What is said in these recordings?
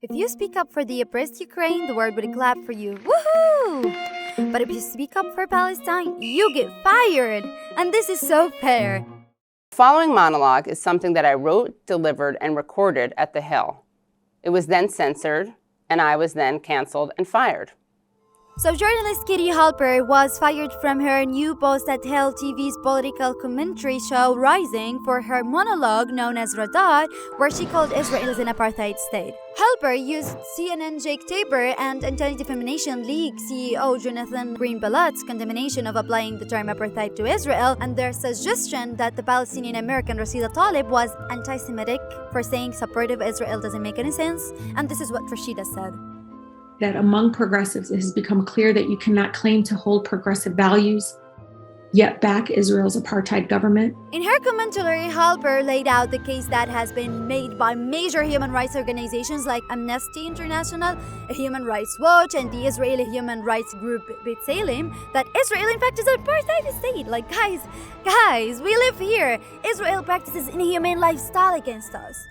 If you speak up for the oppressed Ukraine, the world would clap for you. Woohoo! But if you speak up for Palestine, you get fired. And this is so fair. The following monologue is something that I wrote, delivered, and recorded at The Hill. It was then censored, and I was then canceled and fired. So journalist Katie Halper was fired from her new post at Hill TV's political commentary show Rising for her monologue known as Radar, where she called Israel an apartheid state. Halper used CNN Jake Tabor and Anti-Defamation League CEO Jonathan Greenblatt's condemnation of applying the term apartheid to Israel and their suggestion that the Palestinian American Rashida Tlaib was anti-Semitic for saying supportive Israel doesn't make any sense. And this is what Rashida said. That among progressives, it has become clear that you cannot claim to hold progressive values, yet back Israel's apartheid government. In her commentary, Halper laid out the case that has been made by major human rights organizations like Amnesty International, Human Rights Watch, and the Israeli human rights group B'Tselem, that Israel in fact is an apartheid state. Like, guys, we live here. Israel practices inhumane lifestyle against us.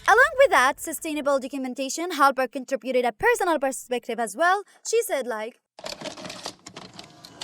Along with that sustainable documentation, Halper contributed a personal perspective as well. She said, I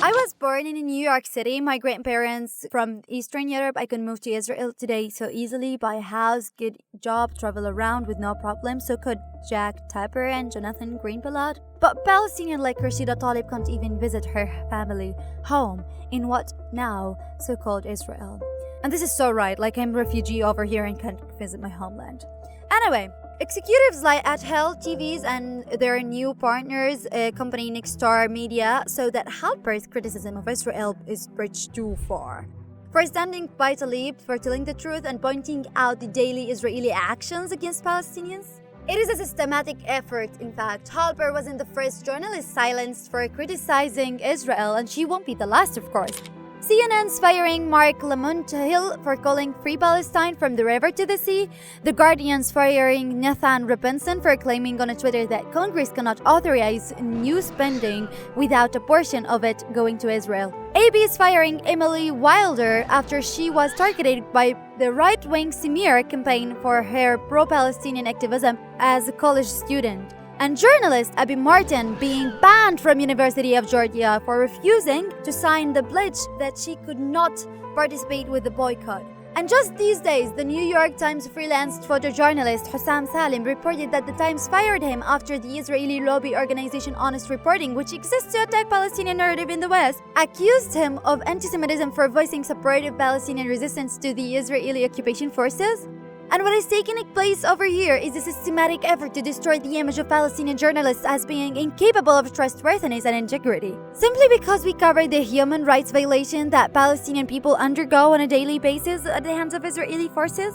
was born in New York City. My grandparents from Eastern Europe. I could move to Israel today so easily, buy a house, get a job, travel around with no problem. So could Jack Tapper and Jonathan Greenblatt. But Palestinian like Rashida Tlaib can't even visit her family home in what now so-called Israel. And this is so right, like I'm a refugee over here and can't visit my homeland. Anyway, executives like at Hill TV's and their new partners, company Nexstar Media, so that Halper's criticism of Israel is bridged too far. For standing by Tlaib, for telling the truth and pointing out the daily Israeli actions against Palestinians. It is a systematic effort, in fact. Halper wasn't the first journalist silenced for criticizing Israel, and she won't be the last, of course. CNN's firing Mark Lamont-Hill for calling Free Palestine from the river to the sea. The Guardian's firing Nathan Robinson for claiming on Twitter that Congress cannot authorize new spending without a portion of it going to Israel. AB's firing Emily Wilder after she was targeted by the right-wing smear campaign for her pro-Palestinian activism as a college student. And journalist Abby Martin being banned from University of Georgia for refusing to sign the pledge that she could not participate with the boycott. And just these days, the New York Times freelance photojournalist Hussam Salim reported that the Times fired him after the Israeli lobby organization Honest Reporting, which exists to attack Palestinian narrative in the West, accused him of anti-Semitism for voicing supportive Palestinian resistance to the Israeli occupation forces. And what is taking place over here is a systematic effort to destroy the image of Palestinian journalists as being incapable of trustworthiness and integrity. Simply because we cover the human rights violation that Palestinian people undergo on a daily basis at the hands of Israeli forces?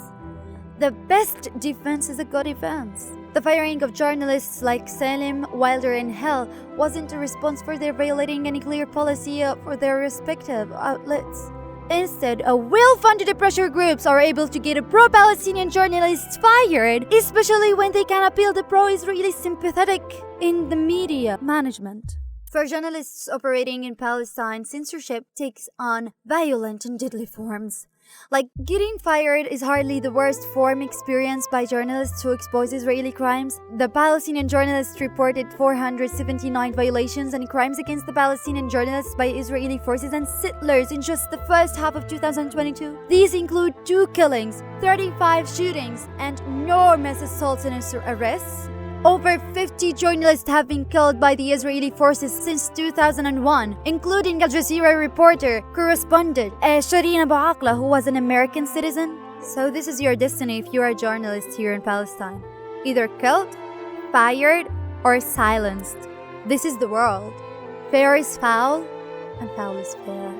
The best defense is a good defense. The firing of journalists like Salim, Wilder, and Hill wasn't a response for their violating any clear policy for their respective outlets. Instead, well-funded pressure groups are able to get a pro-Palestinian journalists fired, especially when they can appeal to pro-Israeli sympathetic in the media management. For journalists operating in Palestine, censorship takes on violent and deadly forms. Like, getting fired is hardly the worst form experienced by journalists who expose Israeli crimes. The Palestinian journalists reported 479 violations and crimes against the Palestinian journalists by Israeli forces and settlers in just the first half of 2022. These include 2 killings, 35 shootings, and enormous assaults and arrests. Over 50 journalists have been killed by the Israeli forces since 2001, including Al Jazeera reporter, correspondent Shireen Abu Akleh, who was an American citizen. So this is your destiny if you are a journalist here in Palestine. Either killed, fired, or silenced. This is the world. Fair is foul, and foul is fair.